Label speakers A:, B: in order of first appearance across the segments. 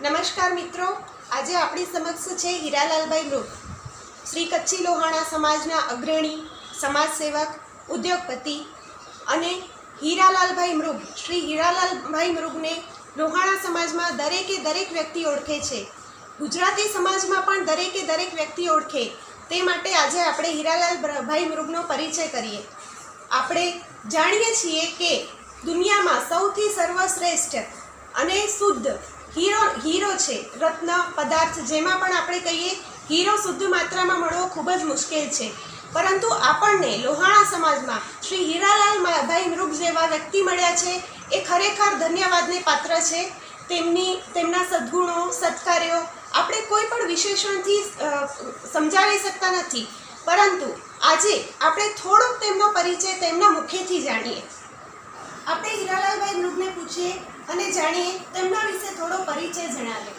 A: નમસ્કાર મિત્રો, આજે આપણી સમક્ષ છે હીરાલાલભાઈ મૃગ, શ્રી કચ્છી લોહાણા સમાજના અગ્રણી, સમાજસેવક, ઉદ્યોગપતિ અને હીરાલાલભાઈ મૃગ. શ્રી હીરાલાલભાઈ મૃગને લોહાણા સમાજમાં દરેક વ્યક્તિ ઓળખે છે. ગુજરાતી સમાજમાં પણ દરેક વ્યક્તિ ઓળખે. તે માટે આજે આપણે હીરાલાલભાઈ મૃગનો પરિચય કરીએ. આપણે જાણીએ છીએ કે દુનિયામાં સૌથી સર્વશ્રેષ્ઠ અને શુદ્ધ હીરો છે, રત્ન પદાર્થ, જેમાં પણ આપણે કહીએ હીરો શુદ્ધ માત્રામાં મળવો ખૂબ જ મુશ્કેલ છે. પરંતુ આપણને લોહાણા સમાજમાં શ્રી હીરાલાલભાઈ મૃગ જેવા વ્યક્તિ મળ્યા છે. એ ખરેખર ધન્યવાદને પાત્ર છે. તેમના સદ્ગુણો, સત્કાર્યો આપણે કોઈ પણ વિશેષણથી સમજાવી શકતા નથી. પરંતુ આજે આપણે થોડોક તેમનો પરિચય તેમના મુખેથી જાણીએ. આપણે હીરાલાલભાઈ મૃગને પૂછીએ અને જાણીએ તેમના વિશે થોડો પરિચય જણાવે.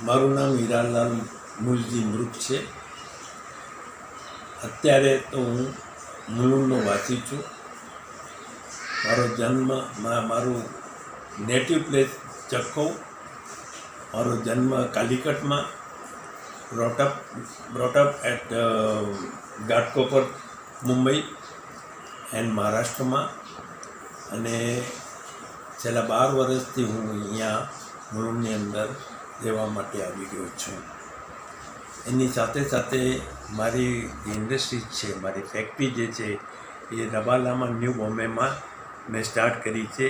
B: મારું નામ હીરાલાલ મૂલજી મૃગ છે. અત્યારે તો હું મુલુંડનો વાસી છું. મારો જન્મ મારું નેટિવ પ્લેસ ચક્કવ, મારો જન્મ કાલિકટમાં, brought up at Ghatkopar, Mumbai and મહારાષ્ટ્રમાં. અને છેલ્લા 12 વર્ષથી હું અહીંયા મુલુંડની અંદર રહેવા માટે આવી ગયો છું. એની સાથે સાથે મારી ઇન્ડસ્ટ્રી છે, મારી ફેક્ટરી જે છે એ રબાલામાં, ન્યૂ બોમ્બેમાં મેં સ્ટાર્ટ કરી છે.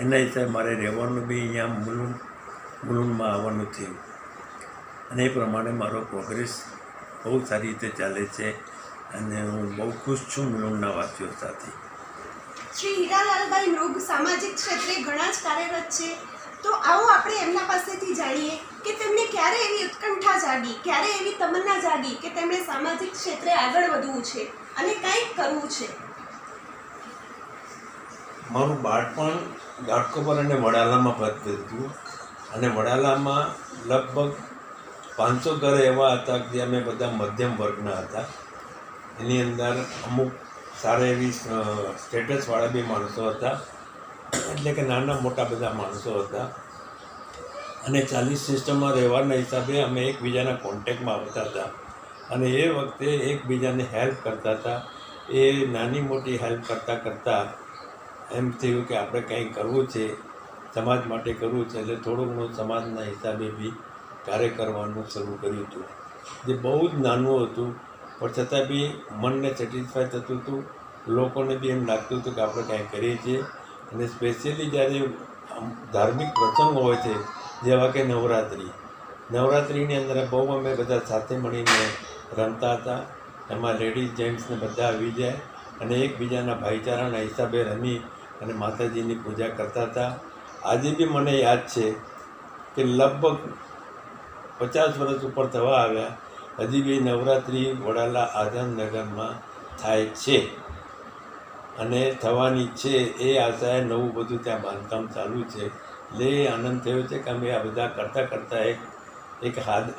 B: એના હિસાબે મારે રહેવાનું બી અહીંયા મુલુંડમાં આવવાનું થયું. અને એ પ્રમાણે મારો પ્રોગ્રેસ બહુ સારી રીતે ચાલે છે અને હું બહુ ખુશ છું મુલુંડના વાસીઓ સાથે.
A: શ્રી હીરાલાલભાઈ મૃગ સામાજિક ક્ષેત્રે ઘણા જ કાર્યરત છે. તો આવો આપણે એમના પાસેથી જાણીએ કે તેમને ક્યારે એવી ઉત્કંઠા જાગી, ક્યારે એવી તમન્ના જાગી કે તેમણે સામાજિક ક્ષેત્રે આગળ વધવું છે અને કંઈક કરવું છે.
B: મારું બાળપણ ઘાટકોપર અને વડાલામાં પસાર થયું. અને વડાલામાં લગભગ 500 ઘર એવા હતા કે અમે બધા મધ્યમ વર્ગના હતા. એની અંદર અમુક સારા એવી સ્ટેટસવાળા બી માણસો હતા, એટલે કે નાના મોટા બધા માણસો હતા. અને 40 સિસ્ટમમાં રહેવાના હિસાબે અમે એકબીજાના કોન્ટેક્ટમાં આવતા હતા અને એ વખતે એકબીજાને હેલ્પ કરતા હતા. એ નાની મોટી હેલ્પ કરતાં એમ થયું કે આપણે કંઈ કરવું છે, સમાજ માટે કરવું છે. એટલે થોડું ઘણું સમાજના હિસાબે બી કાર્ય કરવાનું શરૂ કર્યું હતું, જે બહુ જ નાનું હતું પણ છતાં બી મનને સેટિસ્ફાય થતું હતું. લોકોને બી એમ લાગતું હતું કે આપણે કાંઈ કરીએ છીએ. અને સ્પેશિયલી જ્યારે ધાર્મિક પ્રસંગો હોય છે, જેવા કે નવરાત્રિની અંદર બહુ અમે બધા સાથે મળીને રમતા હતા. એમાં લેડીઝ જેન્ટ્સને બધા આવી જાય અને એકબીજાના ભાઈચારાના હિસાબે રમી અને માતાજીની પૂજા કરતા હતા. આજે બી મને યાદ છે કે લગભગ 50 વર્ષ ઉપર થવા આવ્યા, હજી બી નવરાત્રિ વડાલા આઝાદનગરમાં થાય છે અને થવાની છે. એ આશાએ નવું બધું ત્યાં બાંધકામ ચાલુ છે. એટલે એ આનંદ થયો છે કે અમે આ બધા કરતાં એક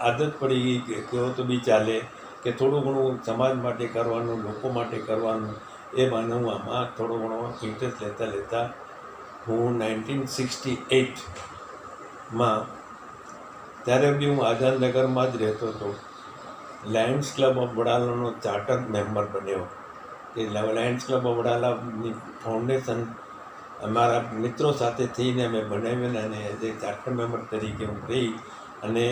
B: આદત પડી ગઈ કે કહો તો બી ચાલે કે થોડું ઘણું સમાજ માટે કરવાનું, લોકો માટે કરવાનું. એ બાને હું આમાં થોડો ઘણો ઇન્ટરેસ્ટ લેતા હું 1968માં, ત્યારે બી હું આઝાદનગરમાં જ રહેતો હતો. લાયન્સ ક્લબ ઓફ વડાલાનો ચાર્ટર મેમ્બર બન્યો. એ લાયન્સ ક્લબ ઓફ વડાલાની ફાઉન્ડેશન અમારા મિત્રો સાથે થઈને અમે બનાવીને અને એઝ એ ચાર્ટર મેમ્બર તરીકે હું રહી અને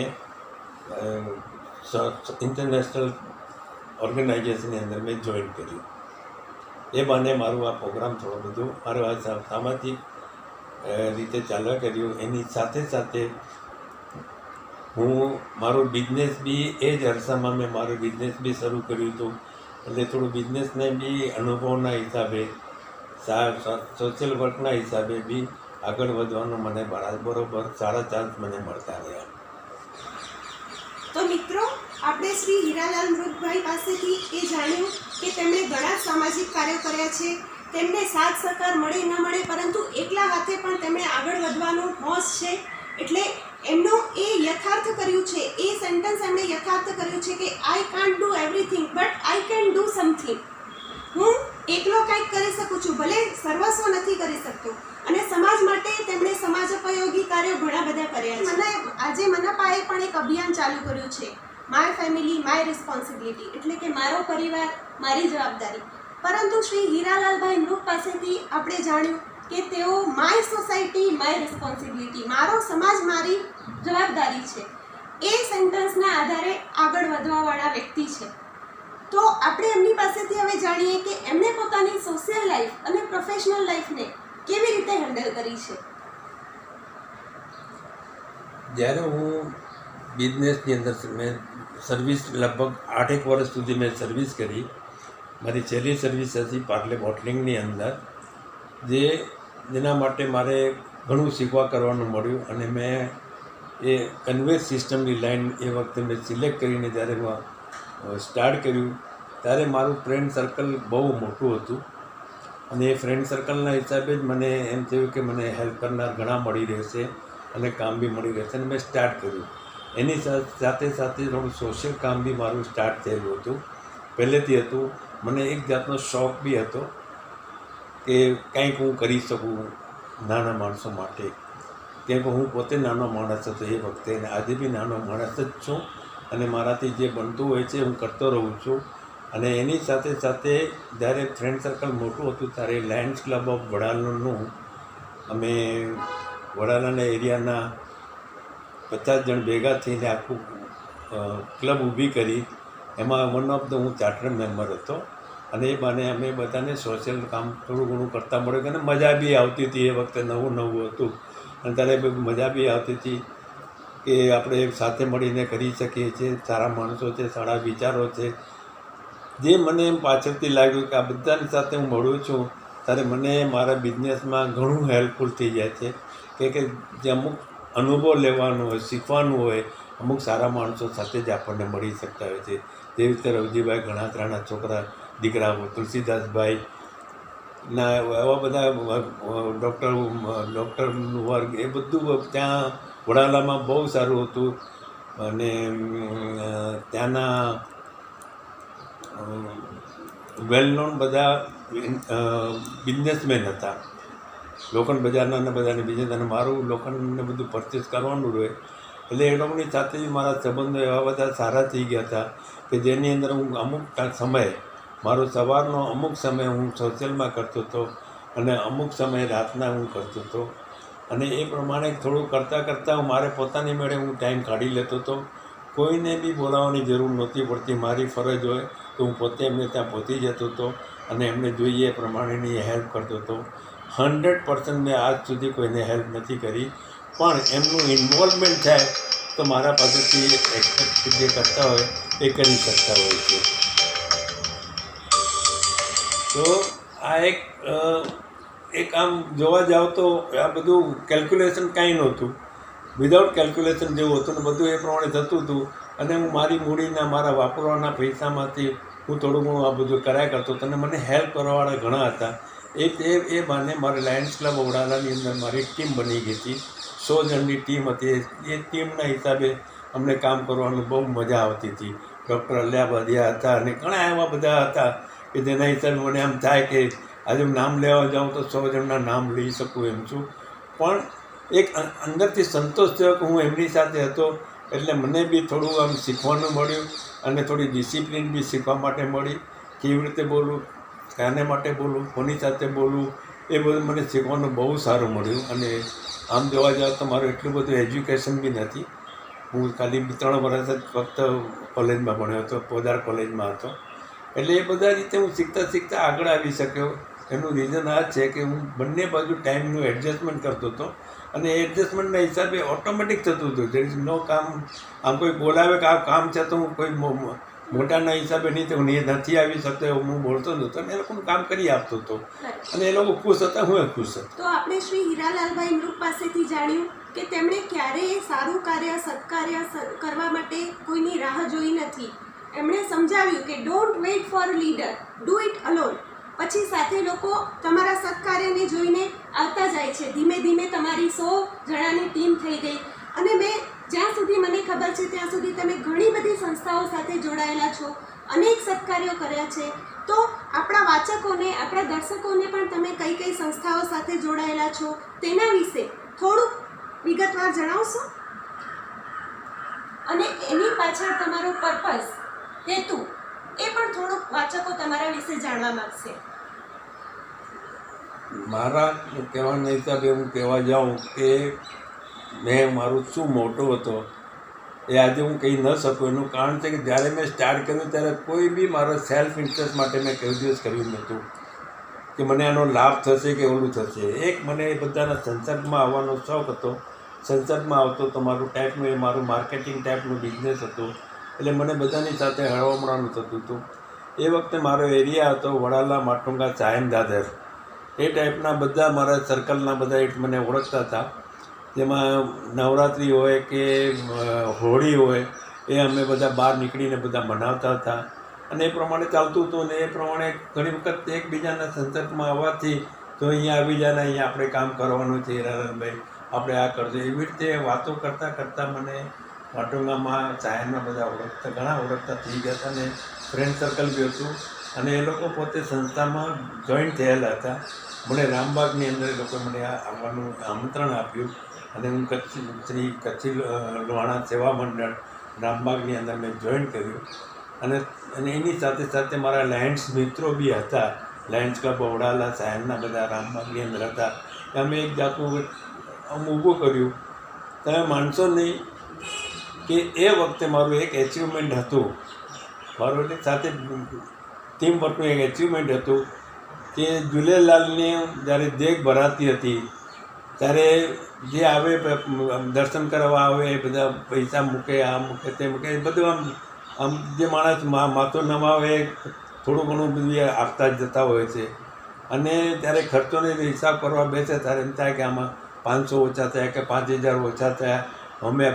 B: ઇન્ટરનેશનલ ઓર્ગેનાઇઝેશનની અંદર મેં જોઈન કર્યું. એ બાને મારું આ પ્રોગ્રામ થોડું બધું મારું આ સામાજિક રીતે ચાલ્યા કર્યું. એની સાથે હું મારું બિઝનેસ બી એ જ અરસામાં મેં મારું બિઝનેસ બી શરૂ કર્યું હતું. એટલે થોડું બિઝનેસને બી અનુભવના હિસાબે, સોશિયલ વર્કના હિસાબે બી આગળ વધવાનું મને બરોબર સારા ચાન્સ મને મળતા રહ્યા.
A: તો મિત્રો, આપણે શ્રી હીરાલાલ મૃગભાઈ પાસેથી એ જાણ્યું કે તેમણે ઘણા સામાજિક કાર્યો કર્યા છે. તેમને સાથ સહકાર મળે ન મળે, પરંતુ એકલા હાથે પણ તેમણે આગળ વધવાનો હોશ છે. એટલે એમનો એ યથાર્થ કર્યું છે, એ સેન્ટેન્સ એમણે યથાર્થ કર્યું છે કે I can't do everything but I can do something. હું એકલો કંઈક કરી શકું છું, ભલે સર્વસ્વ નથી કરી શકતો. અને સમાજ માટે તેમણે સમાજોપયોગી કાર્યો ઘણા બધા કર્યા છે. આજે મનપાએ પણ એક અભિયાન ચાલુ કર્યું છે, માય ફેમિલી માય રિસ્પોન્સિબિલિટી, એટલે કે મારો પરિવાર મારી જવાબદારી. પરંતુ શ્રી હીરાલાલભાઈ મૃગ પાસેથી આપણે જાણ્યું કે તેઓ માય સોસાયટી માય રિસ્પોન્સિબિલિટી, મારો સમાજ મારી જવાબદારી છે, એ સેન્ટેન્સના આધારે આગળ વધવાવાળા વ્યક્તિ છે. તો આપણે એમની પાસેથી હવે જાણીએ કે એમણે પોતાની સોશિયલ લાઈફ અને પ્રોફેશનલ લાઈફને કેવી રીતે હેન્ડલ કરી છે.
B: જ્યારે હું બિઝનેસની અંદર મેં સર્વિસ લગભગ 8 વર્ષ સુધી મેં સર્વિસ કરી. મારી છેલ્લી સર્વિસ હતી પાર્લે બોટલિંગની અંદર, જેના માટે મારે ઘણું શીખવા કરવાનું મળ્યું. અને મેં એ કન્વેયર સિસ્ટમની લાઈન એ વખતે મેં સિલેક્ટ કરીને જ્યારે સ્ટાર્ટ કર્યું ત્યારે મારું ફ્રેન્ડ સર્કલ બહુ મોટું હતું. અને એ ફ્રેન્ડ સર્કલના હિસાબે જ મને એમ થયું કે મને હેલ્પ કરનાર ઘણા મળી રહેશે અને કામ બી મળી રહેશે. અને મેં સ્ટાર્ટ કર્યું. એની સાથે સાથે થોડું સોશિયલ કામ બી મારું સ્ટાર્ટ થયેલું હતું, પહેલેથી હતું. મને એક જાતનો શોખ બી હતો કે કંઈક હું કરી શકું નાના માણસો માટે, કેમ કે હું પોતે નાનો માણસ હતો એ વખતે, અને આજે બી નાનો માણસ જ છું. અને મારાથી જે બનતું હોય છે હું કરતો રહું છું. અને એની સાથે સાથે જ્યારે ફ્રેન્ડ સર્કલ મોટું હતું ત્યારે લાયન્સ ક્લબ ઓફ વડાલાનું અમે વડાલાના એરિયાના 50 જણ ભેગા થઈને આખું ક્લબ ઊભી કરી. એમાં વન ઓફ ધ હું ચાર્ટર મેમ્બર હતો. અને એ બાને અમે બધાને સોશિયલ કામ થોડું ઘણું કરતા મળ્યું. અને મજા બી આવતી હતી. એ વખતે નવું હતું અને ત્યારે મજા બી આવતી હતી કે આપણે સાથે મળીને કરી શકીએ છીએ. સારા માણસો છે, સારા વિચારો છે. જે મને એમ પાછળથી લાગ્યું કે આ બધાની સાથે હું મળું છું ત્યારે મને મારા બિઝનેસમાં ઘણું હેલ્પફુલ થઈ જાય છે કે જે અમુક અનુભવ લેવાનો હોય, શીખવાનું હોય, અમુક સારા માણસો સાથે જ આપણને મળી શકતા હોય છે. જેવી રીતે રવજીભાઈ ગણાત્રાના છોકરા દીકરાઓ, તુલસીદાસભાઈ ના એવા બધા ડૉક્ટરનું વર્ગ, એ બધું ત્યાં વડાલામાં બહુ સારું હતું. અને ત્યાંના વેલ નોન બધા બિઝનેસમેન હતા. લોખંડ બજારના અને બધાની બિઝનેસ, અને મારું લોખંડને બધું પરચેસ કરવાનું રહે એટલે એ લોકોની સાથે મારા સંબંધો એવા બધા સારા થઈ ગયા હતા કે જેની અંદર હું અમુક સમયે મારો સવારનો અમુક સમય હું સોશિયલમાં કરતો હતો અને અમુક સમય રાતના હું કરતો હતો. અને એ પ્રમાણે થોડું કરતાં મારે પોતાની મેળે હું ટાઈમ કાઢી લેતો હતો. કોઈને બી બોલાવવાની જરૂર નહોતી પડતી. મારી ફરજ હોય તો હું પોતે એમને ત્યાં પહોંચી જતો હતો અને એમને જોઈએ એ પ્રમાણેની હેલ્પ કરતો હતો. 100% મેં આજ સુધી કોઈને હેલ્પ નથી કરી, પણ એમનું ઇન્વોલ્વમેન્ટ થાય તો મારા પાસેથી એક્સપેક્ટ જે કરતા હોય એ કરી શકતા હોય છે. તો આ એક આમ જોવા જાઓ તો આ બધું કેલ્ક્યુલેશન કાંઈ નહોતું, વિધાઉટ કેલ્ક્યુલેશન જેવું હતું ને બધું એ પ્રમાણે થતું હતું. અને હું મારી મૂડીના મારા વાપરવાના પૈસામાંથી હું થોડું ઘણું આ બધું કર્યા કરતો હતો. અને મને હેલ્પ કરવાવાળા ઘણા હતા. એ બાને મારી લાયન્સ ક્લબ વડાલાની અંદર મારી ટીમ બની ગઈ હતી. 100 જણની ટીમ હતી. એ ટીમના હિસાબે અમને કામ કરવાનું બહુ મજા આવતી હતી. ડૉક્ટર અલ્યા બાદિયા હતા અને ઘણા એવા બધા હતા કે જેના હિસાબે મને એમ થાય કે આજે હું નામ લેવા જાઉં તો 100 જણના નામ લઈ શકું એમ છું. પણ એક અંદરથી સંતોષ થયો કે હું એમની સાથે હતો એટલે મને બી થોડું આમ શીખવાનું મળ્યું અને થોડી ડિસિપ્લિન બી શીખવા માટે મળી. કેવી રીતે બોલવું, કાને માટે બોલવું, કોની સાથે બોલવું, એ બધું મને શીખવાનું બહુ સારું મળ્યું. અને આમ જોવા જાવ તો મારું એટલું બધું એજ્યુકેશન બી નથી. હું ખાલી 3 વર્ષ જ ફક્ત કોલેજમાં ભણ્યો હતો, પોદાર કોલેજમાં હતો. એટલે એ બધા રીતે હું શીખતા આગળ આવી શક્યો. એનું રીઝન આ છે કે હું બંને બાજુ ટાઈમનું એડજસ્ટમેન્ટ કરતો હતો અને એડજસ્ટમેન્ટના હિસાબે ઓટોમેટિક થતું હતું. દેર ઇઝ નો કામ, આમ કોઈ બોલાવે કે આ કામ છે તો હું કોઈ મોટાના હિસાબે નહીં તો હું નથી આવી શકતો એવું હું બોલતો નહોતો અને એ લોકોનું કામ કરી આપતો હતો અને એ લોકો ખુશ હતા, હું ખુશ હતો.
A: તો આપણે શ્રી હીરાલાલભાઈ મૃગ પાસેથી જાણ્યું કે તેમણે ક્યારેય સારું કાર્ય, સત્કાર્ય કરવા માટે કોઈની રાહ જોઈ નથી. એમણે સમજાવ્યું કે don't weight four leader, do it alone. પછી સાથે લોકો તમારા સત્કાર્યને જોઈને આવતા જાય છે. ધીમે ધીમે તમારી 100 જણાની ટીમ થઈ ગઈ. અને જ્યાં સુધી મને ખબર છે ત્યાં સુધી તમે ઘણી બધી સંસ્થાઓ સાથે જોડાયેલા છો, અનેક સત્કાર્યો કર્યા છે. તો આપણા આપણા વાચકોને, આપણા દર્શકોને પણ તમે કઈ કઈ સંસ્થાઓ સાથે જોડાયેલા છો તેના વિશે થોડુંક વિગતવાર જણાવશો? અને એની પાછળ તમારો પર્પઝ, હેતુ એ પણ થોડુંક વાચકો તમારા વિશે જાણવા માંગશે.
B: મારા કહેવાના હિસાબે હું કહેવા જાઉં કે મેં મારું શું મોટો હતો એ આજે હું કહી ન શકું. એનું કારણ છે કે જ્યારે મેં સ્ટાર્ટ કર્યું ત્યારે કોઈ બી મારા સેલ્ફ ઇન્ટરેસ્ટ માટે મેં કોઈ દિવસ કર્યું નહોતું કે મને આનો લાભ થશે કે ઓલું થશે. એક મને એ બધાના સંસર્ગમાં આવવાનો શોખ હતો. સંસર્ગમાં આવતો તો મારું ટાઈપનું એ મારું માર્કેટિંગ ટાઈપનું બિઝનેસ હતું, એટલે મને બધાની સાથે હળવમળવાનું થતું હતું. એ વખતે મારો એરિયા હતો વડાલા, માટુંગા, સાયન, દાદર. એ ટાઈપના બધા મારા સર્કલના બધા મને ઓળખતા હતા. જેમાં નવરાત્રિ હોય કે હોળી હોય એ અમે બધા બહાર નીકળીને બધા મનાવતા હતા અને એ પ્રમાણે ચાલતું હતું. ને એ પ્રમાણે ઘણી વખત એકબીજાના સંસર્ગમાં આવવાથી તો અહીંયા આવી જાય ને અહીંયા આપણે કામ કરવાનું છે હીરાલાલભાઈ, આપણે આ કરજો, એવી રીતે વાતો કરતાં કરતાં મને માટુંગામાં સાયનમાં બધા ઘણા ઓળખતા થઈ ગયા હતા ને ફ્રેન્ડ સર્કલ બી હતું. અને એ લોકો પોતે સંસ્થામાં જોઈન્ટ થયેલા હતા. મને રામબાગની અંદર એ લોકો મને આવવાનું આમંત્રણ આપ્યું અને હું શ્રી કચ્છી લોહાણા સેવા મંડળ રામબાગની અંદર મેં જોઈન કર્યું. અને એની સાથે સાથે મારા લાયન્સ મિત્રો બી હતા. લાયન્સ ક્લબ વડાલા, સાયનના બધા રામબાગની અંદર હતા. અમે એક જાતનું ઊભું કર્યું. તમે માનશો નહીં કે એ વખતે મારું એક એચિવમેન્ટ હતું, મારું એની સાથે ટીમ વર્કનું એક એચિવમેન્ટ હતું કે ઝૂલેલાલની જ્યારે દેગ ભરાતી હતી ત્યારે જે આવે દર્શન કરવા આવે એ બધા પૈસા મૂકે, આ મૂકે, તે મૂકે, એ બધું આમ જે માણસ માથું નમાવે થોડું ઘણું બધું આપતા જ જતા હોય છે. અને ત્યારે ખર્ચોનો હિસાબ કરવા બેસે ત્યારે એમ થાય કે આમાં 500 ઓછા થયા કે 5000 ઓછા થયા, અમે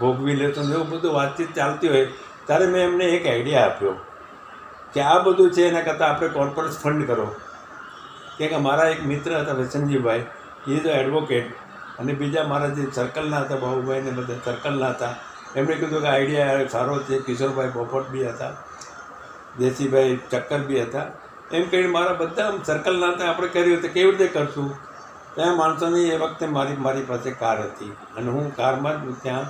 B: ભોગવી લેતો ને એવું બધું વાતચીત ચાલતી હોય ત્યારે મેં એમને એક આઈડિયા આપ્યો કે આ બધું છે એના કરતાં આપણે કોર્પોરેટ ફંડ કરો. કે મારા એક મિત્ર હતા વસંતજીભાઈ, એ તો એડવોકેટ, અને બીજા મારા જે સર્કલના હતા બાબુભાઈ ને બધા સર્કલના હતા, એમણે કીધું કે આઈડિયા સારો છે. કિશોરભાઈ પોપટ બી હતા, દેસીભાઈ ચક્કર બી હતા. એમ કહીને મારા બધા સર્કલના હતા. આપણે કર્યું તો કેવી રીતે કરશું? ત્યાં માણસોની એ વખતે મારી પાસે કાર હતી અને હું કારમાં જ ત્યાં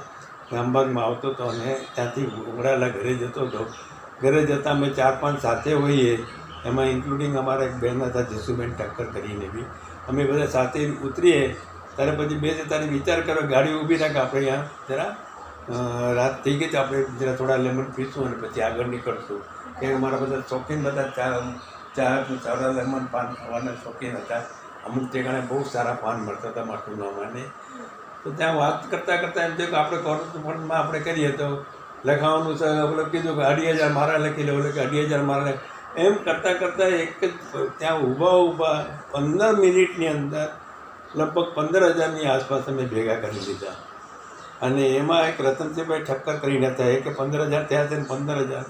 B: રામબાગમાં આવતો હતો અને ત્યાંથી વડાલા ઘરે જતો હતો. ઘરે જતાં અમે 4-5 સાથે હોઈએ, એમાં ઇન્ક્લુડિંગ અમારા એક બહેન હતા જસુબેન ઠક્કર કરીને બી. અમે બધા સાથે ઉતરીએ ત્યારે પછી બે તારે વિચાર કરો, ગાડી ઊભી રાખે, આપણે અહીંયા જરા રાત થઈ ગઈ તો આપણે જરા થોડા લેમન પીશું અને પછી આગળ નીકળશું. કે અમારા બધા શોખીન બધા ચા લેમન પાન ખાવાના શોખીન હતા. અમુક ઠેકાણે બહુ સારા પાન મળતા હતા માટુંગામાં. ને તો ત્યાં વાત કરતાં કરતાં એમ થયું કે આપણે કોર્પોરેટ ફંડમાં આપણે કરીએ તો લખાવાનું છે. આપણે કીધું કે 2,500 મારા લખી લો, એટલે કે 2,500 મારા લખી. એમ કરતાં કરતાં એક જ ત્યાં ઊભા 15 મિનિટની અંદર લગભગ 15,000ની આસપાસ અમે ભેગા કરી દીધા. અને એમાં એક રતનસિંહભાઈ ઠક્કર કરીને હતા એ કે 15,000 થયા છે ને 15,000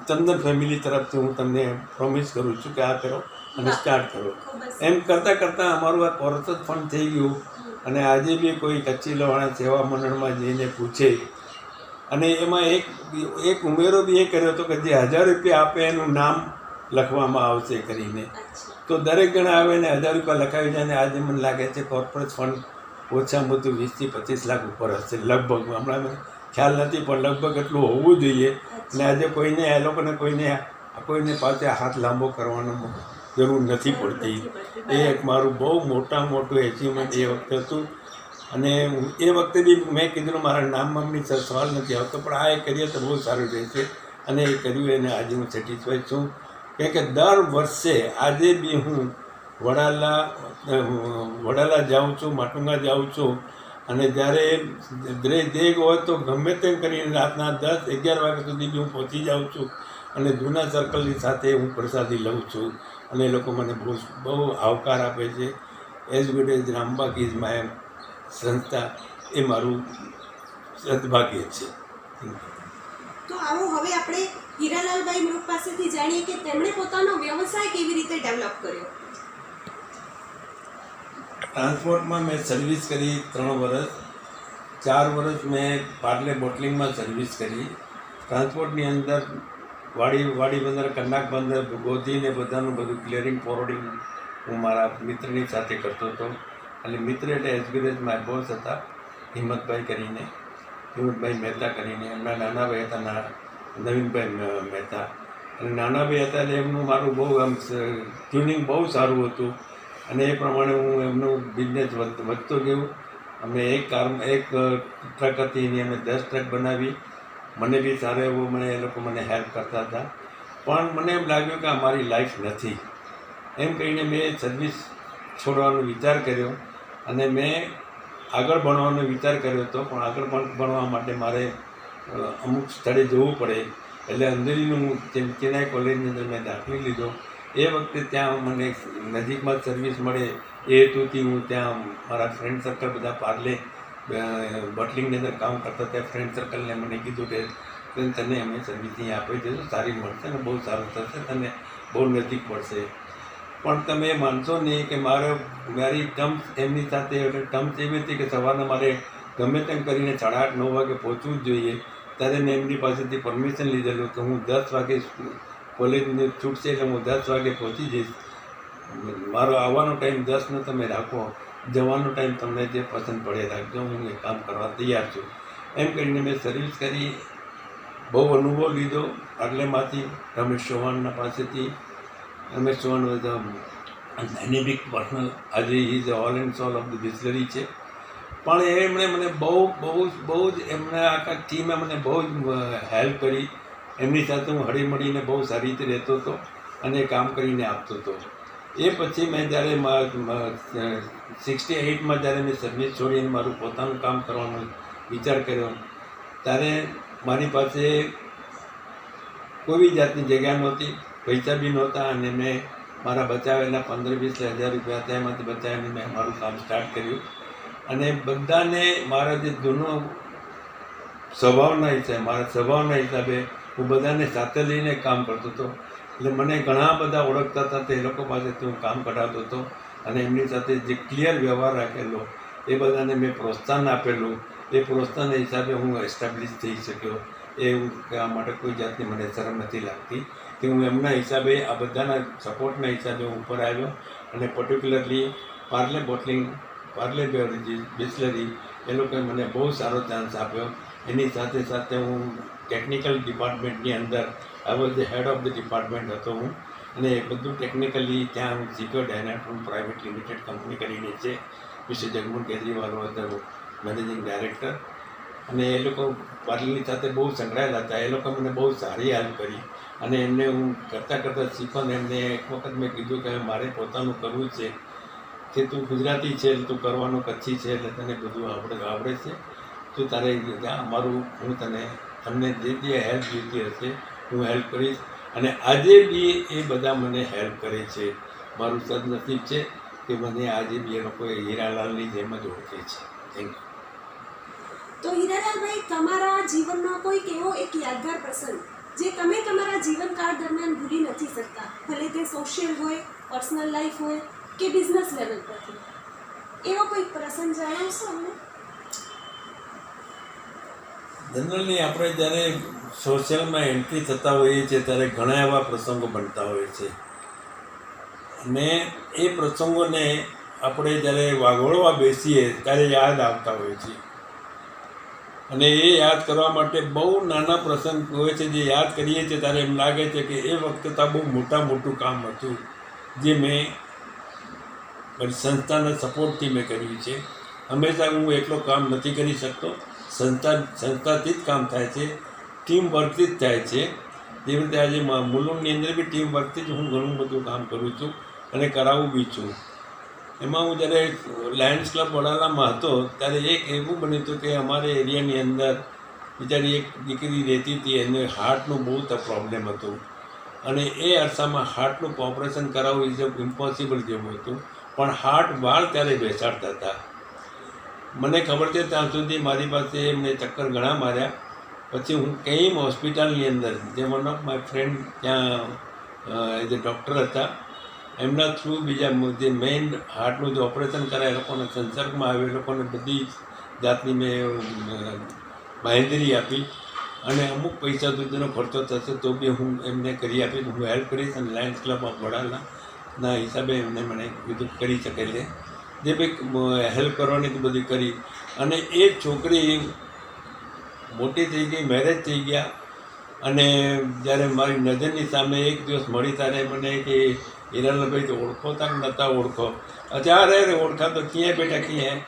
B: ચંદન ફેમિલી તરફથી હું તમને પ્રોમિસ કરું છું કે આ કરો અને સ્ટાર્ટ કરો. એમ કરતાં કરતાં અમારું આ કોર્પોરેટ ફંડ થઈ ગયું. અને આજે બી કોઈ કચ્છી લોહાણા સેવા મંડળમાં જઈને પૂછે, અને એમાં એક ઉમેરો બી એ કર્યો હતો કે જે 1,000 રૂપિયા આપે એનું નામ લખવામાં આવશે કરીને. તો દરેક જણા આવે ને 1,000 રૂપિયા લખાવી જાય. ને આજે મને લાગે છે કોર્પોરેટ ફંડ ઓછામાં ઓછું 20 થી 25 લાખ ઉપર હશે લગભગ. હમણાં ખ્યાલ નથી પણ લગભગ એટલું હોવું જોઈએ. અને આજે કોઈને એ લોકોને કોઈને પાસે હાથ લાંબો કરવાનો જરૂર નથી પડતી. એ એક મારું બહુ મોટું એચિવમેન્ટ એ વખતે હતું. અને એ વખતે બી મેં કીધું મારા નામની સવાલ નથી આવતો, પણ આ એ કરીએ તો બહુ સારું રહેશે. અને એ કર્યું એને આજે હું સેટિસ્ફાઈડ છું. કે દર વર્ષે આજે બી હું વડાલા જાઉં છું, માટુંગા જાઉં છું. અને જ્યારે દેગ હોય તો ગમે તેમ કરીને રાતના 10-11 વાગ્યા સુધી બી હું પહોંચી જાઉં છું. અને જૂના સર્કલની સાથે હું પ્રસાદી લઉં છું. અને એ લોકો મને બહુ આવકાર આપે છે. As good as Rambagh is my સંસ્થા. એ મારું સદભાગ્ય છે.
A: તો આવો હવે આપણે હીરાલાલભાઈ મૃગ પાસેથી જાણીએ કે તેમણે પોતાનો વ્યવસાય કેવી રીતે ડેવલપ કર્યો.
B: ટ્રાન્સપોર્ટમાં મેં સર્વિસ કરી 3 વર્ષ. 4 વર્ષ મેં પાર્લે બોટલિંગમાં સર્વિસ કરી. ટ્રાન્સપોર્ટની અંદર વાડી બંદર, કન્નાક બંદર, ગોધીને બધાનું બધું ક્લિયરિંગ ફોરવર્ડિંગ હું મારા મિત્રની સાથે કરતો હતો. અને મિત્ર એટલે as good as my boss હતા, હિંમતભાઈ કરીને, હિંમતભાઈ મહેતા કરીને. એમના નાના ભાઈ હતા નવીનભાઈ મહેતા. અને નાના ભાઈ હતા એટલે એમનું મારું બહુ આમ ટ્યુનિંગ બહુ સારું હતું. અને એ પ્રમાણે હું એમનું બિઝનેસ વધતો ગયું. અમે એક ટ્રક હતી એની અમે 10 ટ્રક બનાવી. મને બી સારો એવો એ લોકો મને હેલ્પ કરતા હતા. પણ મને એમ લાગ્યું કે આ મારી લાઈફ નથી. એમ કહીને મેં સર્વિસ છોડવાનો વિચાર કર્યો અને મેં આગળ ભણવાનો વિચાર કર્યો હતો. પણ આગળ ભણવા માટે મારે અમુક સ્થળે જવું પડે, એટલે અંધેરીનું ચેન્નાઈ કોલેજની અંદર મેં દાખલી લીધો. એ વખતે ત્યાં મને નજીકમાં જ સર્વિસ મળે એ હેતુથી હું ત્યાં મારા ફ્રેન્ડ સર્કલ બધા પાર્લે બોટલિંગની અંદર કામ કરતા હતા. ફ્રેન્ડ સર્કલને મને કીધું કે તને અમે સર્વિસ અહીં આપી દઈશું, સારી મળશે ને બહુ સારું થશે, તને બહુ નજીક પડશે. પણ તમે માનશો નહીં કે મારી ટર્મ્સ એમની સાથે એટલે ટર્મ્સ એવી હતી કે સવારના મારે ગમે તેમ કરીને 8:30-9 વાગે પહોંચવું જ જોઈએ. ત્યારે મેં એમની પાસેથી પરમિશન લીધેલું કે હું 10 વાગે કોલેજની છૂટશે એટલે હું 10 વાગે પહોંચી જઈશ. મારો આવવાનો ટાઈમ 10 નો તમે રાખો, જવાનો ટાઈમ તમને જે પસંદ પડે રાખજો, હું એ કામ કરવા તૈયાર છું. એમ કરીને મેં સર્વિસ કરી, બહુ અનુભવ લીધો. આગલેમાંથી રમેશ ચૌહાણના પાસેથી. Ramesh Chauhan was dynamic personal, આજે is all and soul of the Bisleri છે. પણ એમણે મને બહુ જ એમણે આખા ટીમે મને બહુ જ હેલ્પ કરી. એમની સાથે હું હળીમળીને બહુ સારી રીતે રહેતો હતો અને કામ કરીને આપતો હતો. એ પછી મેં જ્યારે 68માં જ્યારે મેં સર્વિસ છોડીને મારું પોતાનું કામ કરવાનો વિચાર કર્યો, ત્યારે મારી પાસે કોઈ જાતની જગ્યા નહોતી, પૈસા બી નહોતા. અને મેં મારા બચાવેલા 15-20 હજાર રૂપિયા હતા, એમાંથી બચાવીને મેં મારું કામ સ્ટાર્ટ કર્યું. અને બધાને મારા જે જૂનો મારા સ્વભાવના હિસાબે હું બધાને સાથે લઈને કામ કરતો હતો. એટલે મને ઘણા બધા ઓળખતા હતા, તે લોકો પાસેથી હું કામ કઢાવતો હતો. અને એમની સાથે જે ક્લિયર વ્યવહાર રાખેલો એ બધાને મેં પ્રોત્સાહન આપેલું. એ પ્રોત્સાહનના હિસાબે હું એસ્ટાબ્લિશ થઈ શક્યો. એ હું કહેવા માટે કોઈ જાતની મને શરમ નથી લાગતી કે હું એમના હિસાબે, આ બધાના સપોર્ટના હિસાબે હું ઉપર આવ્યો. અને પર્ટિક્યુલરલી પાર્લે બોટલિંગ, પાર્લે બિસ્લરી, એ લોકોએ મને બહુ સારો ચાન્સ આપ્યો. એની સાથે સાથે હું ટેકનિકલ ડિપાર્ટમેન્ટની અંદર I was the head of the department હતો હું. અને એ બધું ટેકનિકલી ત્યાં હું શીખ્યો. ડાયનાટ્રોન પ્રાઇવેટ લિમિટેડ કંપની કરીને છે. મિસ્ટર જગમોહન કેજરીવાલ હતો મેનેજિંગ ડાયરેક્ટર. અને એ લોકો પાર્લેની સાથે બહુ સંકળાયેલા હતા. એ લોકો મને બહુ સારી હેલ્પ કરી. અને એમને હું કરતાં શીખવાનું એમને એક વખત મેં કીધું કે મારે પોતાનું કરવું છે, કે તું ગુજરાતી છે એટલે તું કરવાનું, કચ્છી છે એટલે તને બધું આવડે છે, તું તારે અમારું હું તમને જે હેલ્પ જોઈતી હશે હું હેલ્પ કરીશ. અને આજે બી એ બધા મને હેલ્પ કરે છે. મારું સદનસીબ છે કે મને આજે બી એ લોકોએ હીરાલાલની જેમ જ ઓળખે છે. Thank you.
A: તો હીરાલાલભાઈ, તમારા જીવનનો કોઈક એવો એક યાદગાર પ્રસંગ જે તમે તમારા જીવનકાળ દરમિયાન ભૂલી નથી શકતા, ભલે તે સોશિયલ હોય, પર્સનલ લાઈફ હોય કે બિઝનેસ લેવલ પરથી, એવો કોઈ પ્રસંગ જણાવશો અમને?
B: જનરલી આપણે જ્યારે સોશિયલમાં એન્ટ્રી થતા હોઈએ છીએ ત્યારે ઘણા એવા પ્રસંગો બનતા હોય છે. અને એ પ્રસંગોને આપણે જ્યારે વાગોળવા બેસીએ ત્યારે યાદ આવતા હોય છે. અને એ યાદ કરવા માટે બહુ નાના પ્રસંગ હોય છે, જે યાદ કરીએ છીએ ત્યારે એમ લાગે છે કે એ વખતે તો બહુ મોટું કામ હતું જે મેં મારી સંસ્થાના સપોર્ટથી મેં કર્યું છે. હંમેશા હું એકલો કામ નથી કરી શકતો. સંસ્થાથી જ કામ થાય છે, ટીમ વર્કથી જ થાય છે. જેવી રીતે આજે મુલુંડની અંદર બી ટીમ વર્કથી જ હું ઘણું બધું કામ કરું છું અને કરાવું બી છું. એમાં હું જ્યારે લાયન્સ ક્લબ વડાલામાં હતો ત્યારે એક એવું બન્યું હતું કે અમારે એરિયાની અંદર બિચારી એક દીકરી રહેતી હતી, એને હાર્ટનું બહુ પ્રોબ્લેમ હતું. અને એ અરસામાં હાર્ટનું ઓપરેશન કરાવવું ઇઝ ઇમ્પોસિબલ જેવું હતું. પણ હાર્ટ વાળ ત્યારે બેસાડતા હતા. મને ખબર છે ત્યાં સુધી મારી પાસે એમને ચક્કર ઘણા માર્યા. પછી હું કેઈમ હોસ્પિટલની અંદર, જે વન ઓફ માય ફ્રેન્ડ ત્યાં એઝ એ ડૉક્ટર હતા, એમના થ્રુ બીજા જે મેઇન હાર્ટનું જે ઓપરેશન કરાય એ લોકોના સંસર્ગમાં આવે, એ લોકોને બધી જાતની મેં બાંહેધરી આપી. અને અમુક પૈસા સુધીનો ખર્ચો થશે તો બી હું એમને કરી આપીશ, હું હેલ્પ કરીશ. અને લાયન્સ ક્લબ ઓફ વડાલાના હિસાબે એમને મને કીધું કરી શકે છે, જે ભાઈ હેલ્પ કરવાની તો બધી કરી. અને એ છોકરી મોટી થઈ ગઈ, મેરેજ થઈ ગયા. અને જ્યારે મારી નજરની સામે એક દિવસ મળી ત્યારે મને કે હિરાલાલભાઈ તો ઓળખો તાક નહોતા ઓળખો, અરે ઓળખા તો ક્યાં બેટા ક્યાં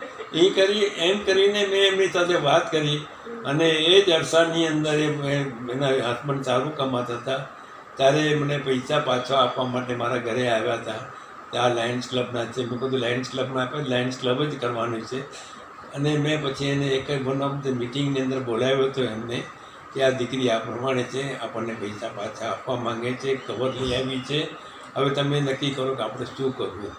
B: એ કરી. એમ કરીને મેં એમની સાથે વાત કરી. અને એ જ અરસાની અંદર એના હસબન્ડ સારું કમાતા હતા, ત્યારે મને પૈસા પાછા આપવા માટે મારા ઘરે આવ્યા હતા. ત્યાં લાયન્સ ક્લબના છે, મેં બધું લાયન્સ ક્લબમાં આપે, લાયન્સ ક્લબ જ કરવાનું છે. અને મેં પછી એને એક વન ઓફ ધ મિટિંગની અંદર બોલાવ્યો હતો એમને કે આ દીકરી આ પ્રમાણે છે, આપણને પૈસા પાછા આપવા માંગે છે, ખબર લઈ આવી છે, હવે તમે નક્કી કરો કે આપણે શું કરવું.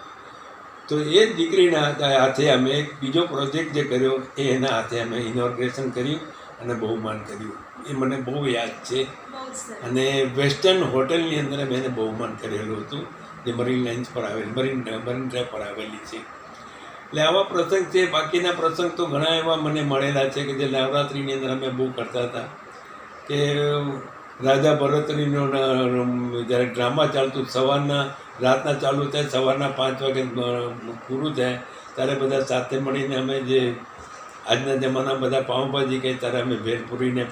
B: તો એ જ દીકરીના હાથે અમે એક બીજો પ્રોજેક્ટ જે કર્યો એ એના હાથે અમે ઇનોગ્રેશન કર્યું અને બહુમાન કર્યું. એ મને બહુ યાદ છે. અને વેસ્ટર્ન હોટલની અંદર મેં એને બહુમાન કરેલું હતું, જે મરીન લાઇન્સ પર આવેલી, મરીન ડ્રાઈવ પર આવેલી છે. એટલે આવા પ્રસંગ છે. બાકીના પ્રસંગ તો ઘણા એવા મને મળેલા છે કે જે નવરાત્રિની અંદર અમે બહુ કરતા હતા. કે રાજા ભરતરીનો જ્યારે ડ્રામા ચાલતું, રાતના ચાલુ થાય, સવારના 5 વાગે પૂરું થાય, ત્યારે બધા સાથે મળીને અમે જે આજના જમાના બધા પાઉંભાજી કહે ત્યારે અમે ભેલપુરીને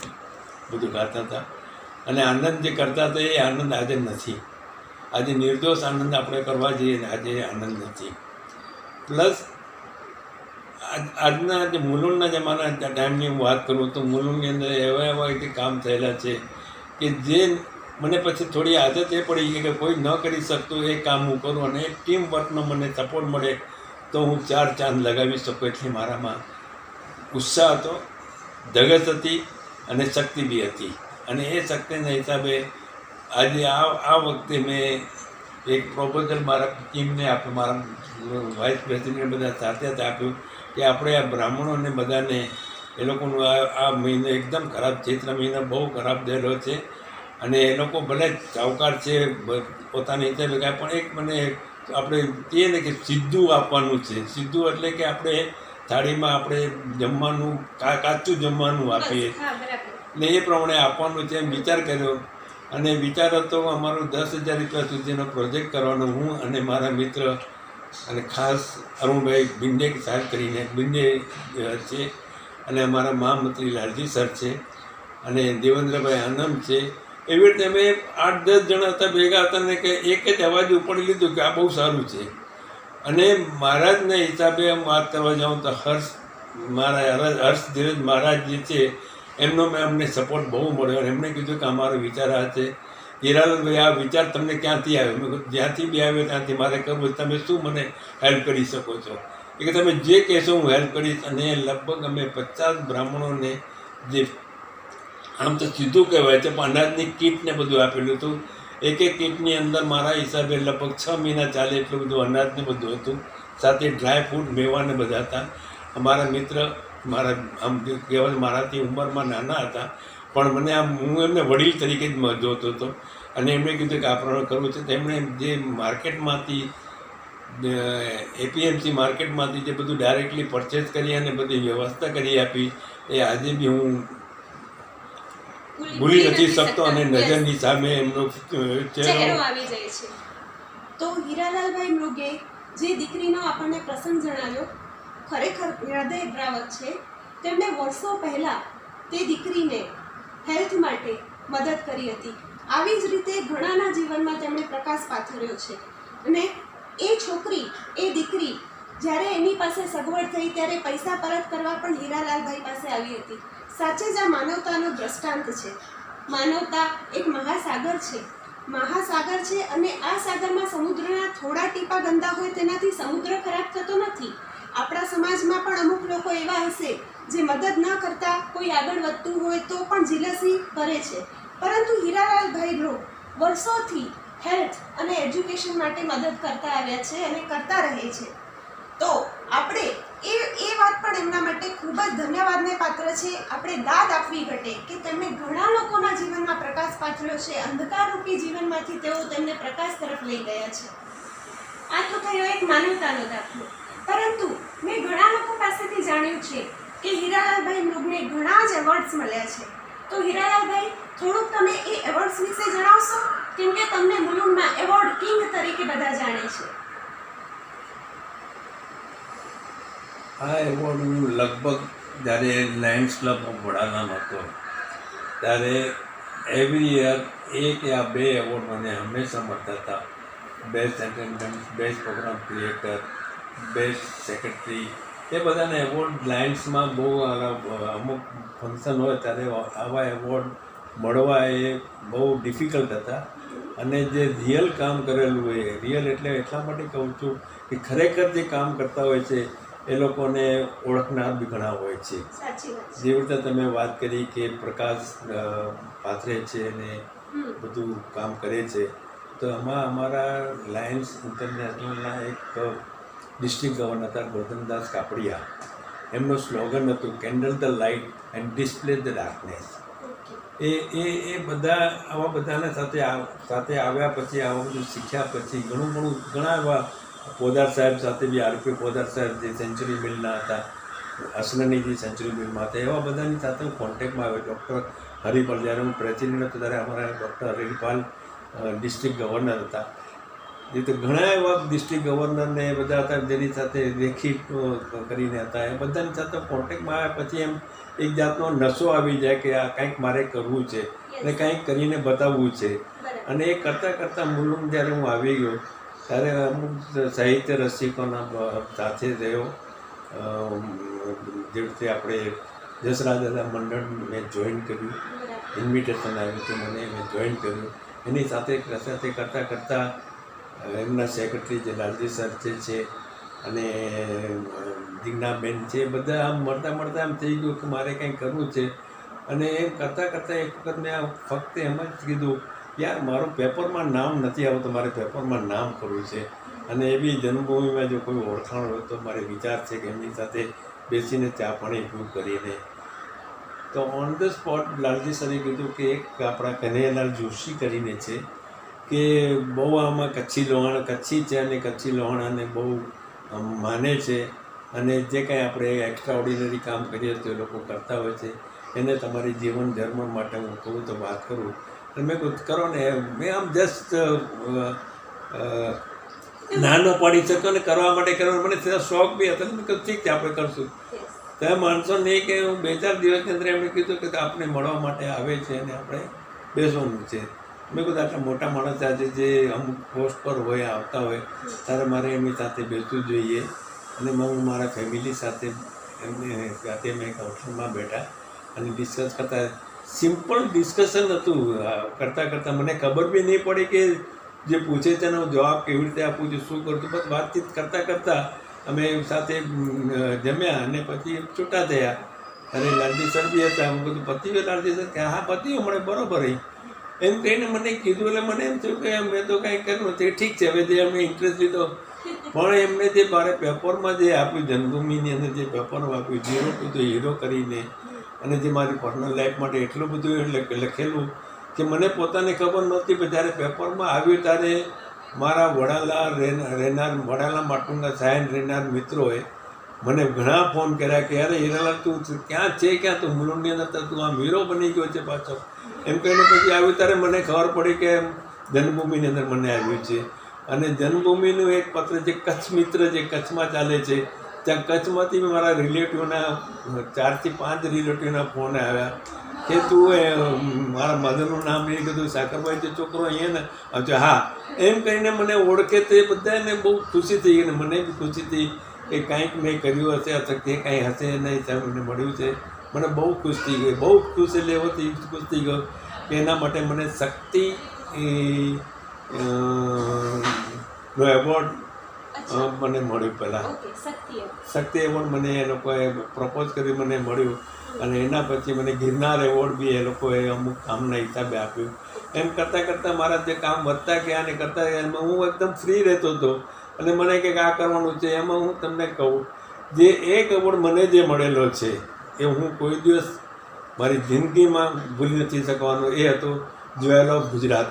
B: બધું ખાતા હતા. અને આનંદ જે કરતા હતા એ આનંદ આજે નથી. આજે નિર્દોષ આનંદ આપણે કરવા જઈએ ને આજે આનંદ નથી. પ્લસ આજના જે મુલુંડના જમાના ટાઈમની હું વાત કરું તો મુલુંડની અંદર એવા એવા કામ થયેલા છે કે જે મને પછી થોડી આદત એ પડી ગઈ કે કોઈ ન કરી શકતું એ કામ હું કરું, અને ટીમ વર્કનો મને સપોર્ટ મળે તો હું 4 ચાંદ લગાવી શકું. એટલે મારામાં ઉત્સાહ હતો, ધગસ હતી અને શક્તિ બી હતી. અને એ શક્તિના હિસાબે આજે આ વખતે મેં એક પ્રપોઝલ મારા ટીમને આપ્યું, મારા વાઇસ પ્રેસિડેન્ટ બધા સાથે જ આપ્યું કે આપણે આ બ્રાહ્મણોને બધાને એ લોકોનું આ મહિનો એકદમ ખરાબ, ચૈત્ર મહિનો બહુ ખરાબ ગયેલો છે. અને એ લોકો ભલે સાવકાર છે પોતાની હિસાબે કાંઈ, પણ એક મને આપણે કહીએ ને કે સીધું આપવાનું છે. સીધું એટલે કે આપણે થાળીમાં આપણે જમવાનું કાચું જમવાનું આપીએ ને એ પ્રમાણે આપવાનું છે એમ વિચાર કર્યો. અને વિચાર હતો અમારો 10,000 રૂપિયા સુધીનો પ્રોજેક્ટ કરવાનો, હું અને મારા મિત્ર અને ખાસ અરુણભાઈ બિંડે સાહેબ કરીને બિંડે છે, અને અમારા મહામંત્રી લાલજી સર છે, અને દેવેન્દ્રભાઈ આનંદ છે. એવી રીતે અમે 8-10 જણા હતા, ભેગા હતા ને કે એક જ અવાજ ઉપાડી લીધું કે આ બહુ સારું છે. અને મહારાજના હિસાબે વાત કરવા જાઉં તો હર્ષ ધીરજ મહારાજ જે છે એમનો અમને સપોર્ટ બહુ મળ્યો. અને એમણે કીધું કે અમારો વિચાર આ છે, હિરાલાલભાઈ આ વિચાર તમને ક્યાંથી આવ્યો? મેં કીધું જ્યાંથી બી આવ્યો ત્યાંથી મારે કરવું, તમે શું મને હેલ્પ કરી શકો છો? એ કે તમે જે કહેશો હું હેલ્પ કરીશ. અને લગભગ અમે 50 બ્રાહ્મણોને, જે આમ તો સીધું કહેવાય છે પણ અનાજની કીટને બધું આપેલું હતું. એક કીટની અંદર મારા હિસાબે લગભગ 6 મહિના ચાલે એટલું બધું અનાજને બધું હતું, સાથે ડ્રાય ફ્રૂટ, મેવાને બધા હતા. અમારા મિત્ર મારા આમ કહેવાય મારાથી ઉંમરમાં નાના હતા, પણ મને આમ હું એમને વડીલ તરીકે જ જોતો હતો. અને એમણે કીધું કે આ પ્રમાણે કરવું છે. તેમણે જે માર્કેટમાંથી એપીએમસી માર્કેટમાંથી જે બધું ડાયરેક્ટલી પરચેસ કરી અને બધી વ્યવસ્થા કરી આપી, એ આજે બી હું ભૂલી નથી શકતો. અને નજરની સામે એમનો ચહેરો
A: આવી જાય છે. તો હીરાલાલભાઈ મૃગે જે દીકરીનો આપણને પ્રસંગ જણાવ્યો ખરેખર હૃદયદ્રાવક છે. તેમણે વર્ષો પહેલાં તે દીકરીને હેલ્થ માટે મદદ કરી હતી. આવી જ રીતે ઘણાના જીવનમાં તેમણે પ્રકાશ પાથર્યો છે. અને એ છોકરી, એ દીકરી જ્યારે એની પાસે સગવડ થઈ ત્યારે પૈસા પરત કરવા પણ હીરાલાલભાઈ પાસે આવી હતી. સાચે જ આ માનવતાનો દ્રષ્ટાંત છે. માનવતા એક મહાસાગર છે, અને આ સાગરમાં સમુદ્રના થોડા ટીપા ગંદા હોય તેનાથી સમુદ્ર ખરાબ થતો નથી. આપણા સમાજમાં પણ અમુક લોકો એવા હશે જે મદદ ન કરતા કોઈ આગળ વધતું હોય તો પણ જીલસી કરે છે. પરંતુ હીરાલાલભાઈ વર્ષોથી હેલ્થ અને એજ્યુકેશન માટે મદદ કરતા આવ્યા છે અને કરતા રહે છે. તો આપણે એ વાત પણ એમના માટે ખૂબ જ ધન્યવાદને પાત્ર છે. આપણે દાદ આપવી ઘટે કે તેમણે ઘણા લોકોના જીવનમાં પ્રકાશ પાથર્યો છે. અંધકારરૂપી જીવનમાંથી તેઓ તેમને પ્રકાશ તરફ લઈ ગયા છે. આ તો થયો એક માનવતાનો દાખલો. પરંતુ મેં ઘણા લોકો પાસેથી જાણ્યું છે કે હીરાલાલભાઈ મૃગને ઘણા જ એવોર્ડ્સ મળ્યા છે. તો હીરાલાલભાઈ થોડુંક તમે એ એવોર્ડ્સ વિશે જણાવશો, કેમ કે તમને મુલુંડમાં એવોર્ડ કિંગ તરીકે બધા જાણે છે.
B: આ એવોર્ડ હું લગભગ જ્યારે લાયન્સ ક્લબ ઓફ વડાલામ હતો ત્યારે એવરી યર એક યા બે એવોર્ડ મને હંમેશા મળતા હતા. Best attendant, best programme creator, best secretary, એ બધાને એવોર્ડ લાયન્સમાં બહુ અમુક ફંક્શન હોય ત્યારે આવા એવોર્ડ મળવા એ બહુ ડિફિકલ્ટ હતા. અને જે રિયલ કામ કરેલું હોય, રિયલ એટલે એટલા માટે કહું છું કે ખરેખર જે કામ કરતા હોય છે એ લોકોને ઓળખનાર બી ઘણા હોય છે.
A: સાચી વાત છે.
B: જે રીતે તમે વાત કરી કે પ્રકાશ પાથરે છે અને બધું કામ કરે છે, તો આમાં અમારા લાયન્સ ઇન્ટરનેશનલના એક ડિસ્ટ્રિક્ટ ગવર્નર હતા ગોરધનદાસ કાપડિયા, એમનું સ્લોગન હતું candle the light and display the darkness. એ બધા આવા બધાના સાથે આવ્યા પછી આવા બધું શીખ્યા પછી ઘણા એવા પોદાર સાહેબ સાથે બી આરપી પોદાર સાહેબ જે સેન્ચુરી મિલના હતા, અસનનીજી સેન્ચુરી મિલમાં હતા, એવા બધાની સાથે હું કોન્ટેક્ટમાં આવ્યો. ડૉક્ટર હરિપાલ, જ્યારે હું પ્રેસિડેન્ટ હતો ત્યારે અમારા ડૉક્ટર હરિપાલ ડિસ્ટ્રિક્ટ ગવર્નર હતા. એ તો ઘણા એવા ડિસ્ટ્રિક્ટ ગવર્નરને એ બધા હતા જેની સાથે દેખી કરીને હતા, એ બધાની સાથે કોન્ટેક્ટમાં આવ્યા પછી એમ એક જાતનો નશો આવી જાય કે આ કંઈક મારે કરવું છે અને કંઈક કરીને બતાવવું છે. અને એ કરતાં કરતાં મુલુંડ જ્યારે હું આવી ગયો ત્યારે અમુક સાહિત્ય રસિકોના સાથે રહ્યો. જે રીતે આપણે જસરાજ દાદા મંડળ મેં જોઈન કર્યું, ઇન્વિટેશન આવ્યું હતું મને, મેં જોઈન કર્યું. એની સાથે કરતાં એમના સેક્રેટરી જે લાલજી સર છે અને દિગ્નાબેન છે, બધા આમ મળતા એમ થઈ ગયું કે મારે કંઈ કરવું છે. અને એમ કરતાં એક વખત મેં ફક્ત એમ જ કીધું યાર મારું પેપરમાં નામ નથી આવતું, મારે પેપરમાં નામ કરવું છે. અને એવી જન્મભૂમિમાં જો કોઈ ઓળખાણ હોય તો મારે વિચાર છે કે એમની સાથે બેસીને ચા પાણી પીવું કરીને. તો ઓન ધ સ્પોટ લાલજી સરે કીધું કે એક આપણા કનૈયાલાલ જોશી કરીને છે કે બહુ આમાં કચ્છી છે અને કચ્છી લોહાણાને બહુ માને છે અને જે કાંઈ આપણે એક્સ્ટ્રા ઓર્ડિનરી કામ કરીએ તો એ લોકો કરતા હોય છે, એને તમારી જીવન ધર્મ માટે હું કહું તો વાત કરું. અને મેં કહું કરો ને, મેં આમ જસ્ટ નાનો પાડી શકો ને કરવા માટે કરવાનો મને તેનો શોખ બી હતો. મેં કહ્યું ઠીક છે આપણે કરશું. ત્યાં માણસો નહીં કે હું 2-4 દિવસની અંદર એમણે કીધું કે આપણે મળવા માટે આવે છે અને આપણે બેસવાનું છે. મેં કીધું આટલા મોટા માણસ આજે જે અમુક પોસ્ટ પર હોય આવતા હોય ત્યારે મારે એમની સાથે બેસવું જોઈએ. અને હું મારા ફેમિલી સાથે એમને સાથે મેં એક હોટલમાં બેઠા અને ડિસ્કસ કરતા, સિમ્પલ ડિસ્કશન હતું. કરતાં મને ખબર બી નહીં પડી કે જે પૂછે તેનો જવાબ કેવી રીતે આપું છું, શું કરું છું. બસ વાતચીત કરતાં અમે સાથે જમ્યા અને પછી છૂટા થયા. અને લાલજી સર બી હતા. હું બધું પતી લાલજી સર કે હા પતી હમણાં બરાબર એમ કહીને મને કીધું. એટલે મને એમ થયું કે મેં તો કાંઈ કર્યું નથી, ઠીક છે. હવે જે અમે ઇન્ટરેસ્ટ લીધો પણ એમને જે મારે પેપરમાં જે આપ્યું, જન્મભૂમિની અંદર જે પેપરમાં આપ્યું 0 to the Hero કરીને, અને જે મારી પર્સનલ લાઈફ માટે એટલું બધું લખેલું કે મને પોતાને ખબર નહોતી. પણ જ્યારે પેપરમાં આવ્યું ત્યારે મારા વડાલા માટુંગા સાયન રહેનાર મિત્રોએ મને ઘણા ફોન કર્યા કે યાર હીરાલાલ તું ક્યાં છે, ક્યાં તું મુલુંડની અંદર તું આમ હીરો બની ગયો છે પાછો. એમ કહીને પછી આવ્યું ત્યારે મને ખબર પડી કે જન્મભૂમિની અંદર મને આવ્યું છે. અને જન્મભૂમિનું એક પત્ર જે કચ્છ મિત્ર જે કચ્છમાં ચાલે છે, ત્યાં કચ્છમાંથી મારા રિલેટિવના 4 થી 5 રિલેટિવના ફોન આવ્યા કે તું મારા મધરનું નામ નહીં કીધું, સાકરભાઈ જે છોકરો અહીંયા ને અચ્છા હા એમ કહીને મને ઓળખે તો એ બધાને બહુ ખુશી થઈ ગઈ. અને મને બી ખુશી થઈ કે કાંઈક મેં કર્યું હશે અથવા કે કાંઈ હશે નહીં સાહેબ મને મળ્યું છે. મને બહુ ખુશ થઈ ગઈ, બહુ ખુશ એટલે એવો ખુશ થઈ ગયો કે એના માટે મને શક્તિ નો એવોર્ડ મને મળ્યું. પહેલાં શક્તિ એવોર્ડ મને એ લોકોએ પ્રપોઝ કરી મને મળ્યું. અને એના પછી મને ગિરનાર એવોર્ડ બી એ લોકોએ અમુક કામના હિસાબે આપ્યું. એમ કરતાં મારા જે કામ વધતા ગયા અને કરતા ગયા એમાં હું એકદમ ફ્રી રહેતો હતો. અને મને કંઈક આ કરવાનું છે એમાં હું તમને કહું, જે એક એવોર્ડ મને જે મળેલો છે એ હું કોઈ દિવસ મારી જિંદગીમાં ભૂલી નથી શકવાનો. એ હતો jewel of Gujarat.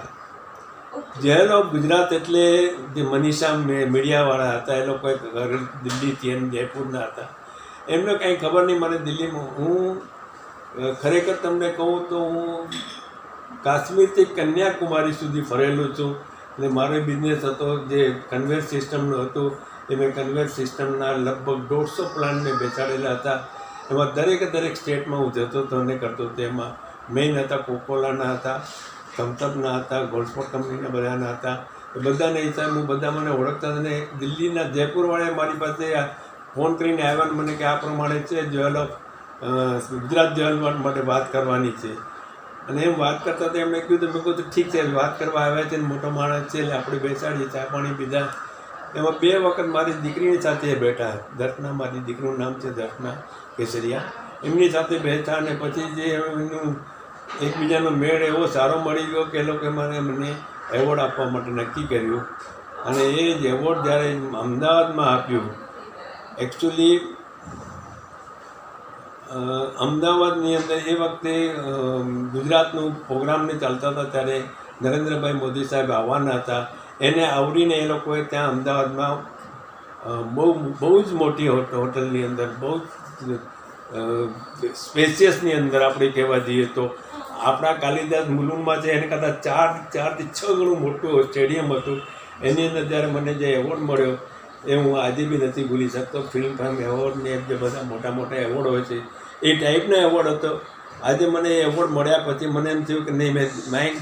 B: Jewel of Gujarat એટલે જે મનીષા મીડિયાવાળા હતા, એ લોકો દિલ્હીથી અને જયપુરના હતા. એમને કાંઈ ખબર નહીં મને દિલ્હીમાં હું ખરેખર તમને કહું તો હું કાશ્મીરથી કન્યાકુમારી સુધી ફરેલો છું અને મારો બિઝનેસ હતો જે કન્વેયર સિસ્ટમનો હતો એ મેં કન્વેયર સિસ્ટમના લગભગ 150 પ્લાન્ટને બેસાડેલા હતા. એમાં દરેક સ્ટેટમાં હું જતો હતો અને કરતો હતો. એમાં મેઇન હતા કોકોલાના હતા, થમ્સઅપના હતા, ગોલ્ડસ્પોર્ટ કંપનીના બધાના હતા. એ બધાને હિસાબે હું બધા મને ઓળખતા અને દિલ્હીના જયપુરવાળાએ મારી પાસે ફોન કરીને આવ્યા ને મને કે આ પ્રમાણે છે જ્વેલ ઓફ ગુજરાત જ્વેલ માટે વાત કરવાની છે. અને એમ વાત કરતા હતા એમણે કીધું, મેં કહ્યું ઠીક છે વાત કરવા આવ્યા છે ને મોટો માણસ છે એટલે આપણે બેસાડીએ, ચા પાણી પીધા. એમાં 2 વખત મારી દીકરીની સાથે બેઠા. દર્શના, મારી દીકરીનું નામ છે દર્શના કેસરિયા. એમની સાથે બેઠા અને પછી જે એમનું એકબીજાનો મેળ એવો સારો મળી ગયો કે એ લોકોએ મને એવોર્ડ આપવા માટે નક્કી કર્યું. અને એ જ એવોર્ડ જ્યારે અમદાવાદમાં આપ્યું, એકચ્યુઅલી અમદાવાદની અંદર એ વખતે ગુજરાતનું પ્રોગ્રામને ચાલતા હતા ત્યારે નરેન્દ્રભાઈ મોદી સાહેબ આવવાના હતા. એને આવડીને એ લોકોએ ત્યાં અમદાવાદમાં બહુ જ મોટી હોટલની અંદર, બહુ જ સ્પેશિયસની અંદર આપણે કહેવા જઈએ તો આપણા કાલિદાસ મુલુંડમાં છે એને કરતાં 4 થી 6 ગણું મોટું સ્ટેડિયમ હતું. એની અંદર જ્યારે મને જે એવોર્ડ મળ્યો એ હું આજે બી નથી ભૂલી શકતો. ફિલ્મફેમ એવોર્ડ ને જે બધા મોટા મોટા એવોર્ડ હોય છે એ ટાઈપનો એવોર્ડ હતો. આજે મને એ એવોર્ડ મળ્યા પછી મને એમ થયું કે નહીં,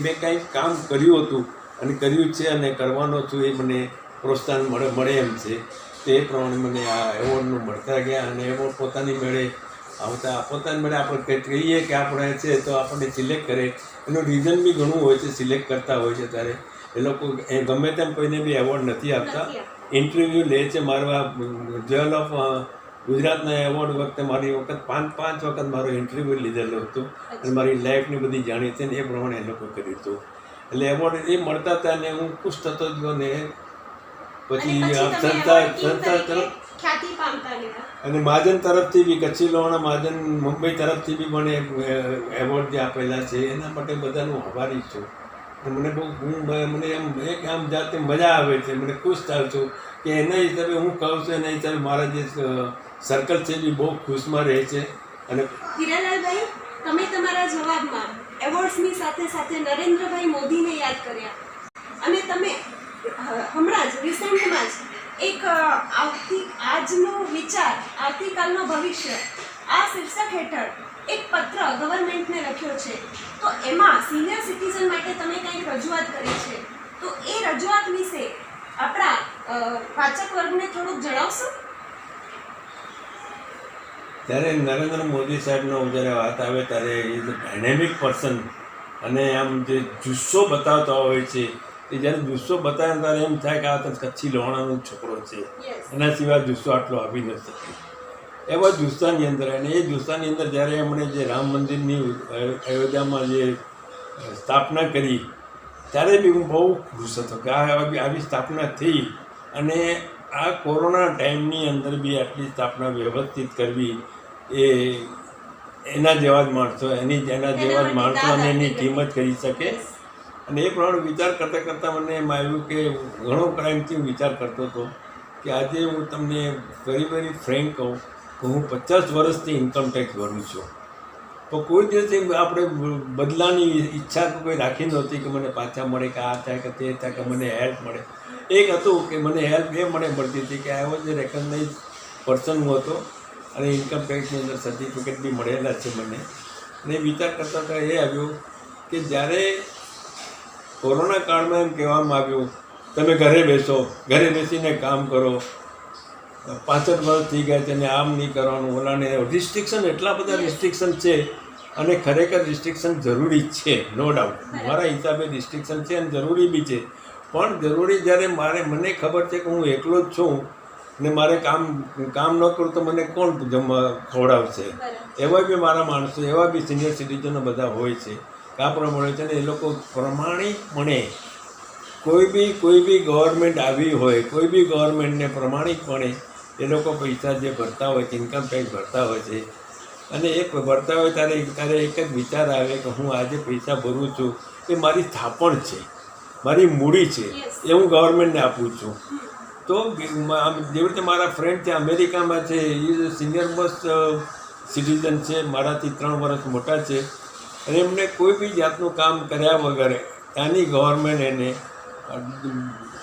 B: મેં કાંઈક કામ કર્યું હતું અને કર્યું છે અને કરવાનો છું, એ મને પ્રોત્સાહન મળે એમ છે. તે પ્રમાણે મને આ એવોર્ડનું મળતા ગયા. અને એવોર્ડ પોતાની મેળે આવતા પોતાની મેળે આપણે કહીએ કે આપણે છે તો આપણને સિલેક્ટ કરે. એનું રીઝન બી ઘણું હોય છે, સિલેક્ટ કરતા હોય છે ત્યારે એ લોકો ગમે તેમ કોઈને બી એવોર્ડ નથી આપતા, ઇન્ટરવ્યૂ લે છે. મારા જ્વેલ ઓફ ગુજરાતના એવોર્ડ વખતે મારી વખત 5 વખત મારો ઇન્ટરવ્યૂ લીધેલો હતો અને મારી લાઈફની બધી જાણી હતી ને એ પ્રમાણે એ લોકો કર્યું હતું. એટલે એવોર્ડ એ મળતા હતા અને હું ખુશ થતો જ ગયો. ને પછી સંસ્થા તરફ અને મહાજન તરફથી બી, કચ્છી લોહાણા મહાજન મુંબઈ તરફથી બી મને એવોર્ડ જે આપેલા છે એના માટે બધાનું આભારી છું. મને બહુ મને આમ જાતે મજા આવે છે, મને ખુશ થાઉં છું કે એના હિસાબે હું કહું છું, એના હિસાબે મારા જે સર્કલ છે એ બી બહુ ખુશમાં રહે છે. અને
A: હીરાલાલભાઈ, તમે તમારા જવાબમાં એવોર્ડ્સની સાથે સાથે નરેન્દ્રભાઈ મોદીને યાદ કર્યા અને તમે હમણાં જ રિસેન્ટમાં જ એક આજનો વિચાર આવતીકાલનો ભવિષ્ય આ શીર્ષક હેઠળ એક પત્ર ગવર્મેન્ટને લખ્યો છે. તો એમાં સિનિયર સિટીઝન માટે તમે કંઈક રજૂઆત કરી છે, તો એ રજૂઆત વિશે આપણા વાચક વર્ગને થોડુંક જણાવશો?
B: ત્યારે નરેન્દ્ર મોદી સાહેબનો જ્યારે વાત આવે ત્યારે ઇઝ અ ડાયનેમિક પર્સન અને આમ જે જુસ્સો બતાવતા હોય છે એ જ્યારે જુસ્સો બતાવે ત્યારે એમ થાય કે આ તો કચ્છી લોહાણાનો છોકરો છે, એના સિવાય જુસ્સો આટલો આપી ન શકે. એવા જુસ્સાની અંદર અને એ જુસ્સાની અંદર જ્યારે એમણે જે રામ મંદિરની અયોધ્યામાં જે સ્થાપના કરી ત્યારે બી હું બહુ ખુશ હતો કે આવી સ્થાપના થઈ. અને આ કોરોના ટાઈમની અંદર બી આટલી સ્થાપના વ્યવસ્થિત કરવી એ એના જેવા જ માણસો એના જેવા જ માણસો અને એની ટીમ જ કરી શકે. અને એ પ્રમાણે વિચાર કરતાં કરતાં મને એમ આવ્યું કે ઘણો ટાઈમથી હું વિચાર કરતો હતો કે આજે હું તમને વેરી ફ્રેન્ક કહું કે હું 50 વર્ષથી ઇન્કમ ટેક્સ ભરું છું. તો કોઈ દિવસ આપણે બદલાની ઈચ્છા કોઈ રાખી નહોતી કે મને પાછા મળે કે આ થાય કે તે થાય કે મને હેલ્પ મળે. એક હતું કે મને હેલ્પ એ મળતી હતી કે આવો જે રેકગ્નાઇઝ પર્સન હું હતો અને ઇન્કમ ટેક્સની અંદર સર્ટિફિકેટ બી મળેલા છે મને. અને વિચાર કરતાં કરતાં એ આવ્યું કે જ્યારે કોરોના કાળમાં એમ કહેવામાં આવ્યું તમે ઘરે બેસો, ઘરે બેસીને કામ કરો, 65 વર્ષ થઈ ગયા છે અને આમ નહીં કરવાનું, ઓલાને રિસ્ટ્રિક્શન, એટલા બધા રિસ્ટ્રિક્શન છે. અને ખરેખર રિસ્ટ્રિક્શન જરૂરી છે, નો ડાઉટ. મારા હિસાબે રિસ્ટ્રિક્શન છે અને જરૂરી બી છે. પણ જરૂરી જ્યારે મને ખબર છે કે હું એકલો જ છું ને મારે કામ ન કરું તો મને કોણ ખવડાવશે. એવા બી મારા માણસો, એવા બી સિનિયર સિટીઝનો બધા હોય છે કાં પ્રમાણે છે ને એ લોકો પ્રમાણિકપણે કોઈ બી ગવર્મેન્ટ આવી હોય, કોઈ બી ગવર્મેન્ટને પ્રમાણિકપણે એ લોકો પૈસા જે ભરતા હોય છે, ઇન્કમ ટેક્સ ભરતા હોય છે. અને એ ભરતા હોય ત્યારે એક જ વિચાર આવે કે હું આજે પૈસા ભરું છું એ મારી થાપણ છે, મારી મૂડી છે, એ હું ગવર્મેન્ટને આપું છું. તો જેવી રીતે મારા ફ્રેન્ડ છે અમેરિકામાં છે, એ સિનિયર મોસ્ટ સિટીઝન છે, મારાથી 3 વર્ષ મોટા છે, અને એમને કોઈ બી જાતનું કામ કર્યા વગર ત્યાંની ગવર્મેન્ટ એને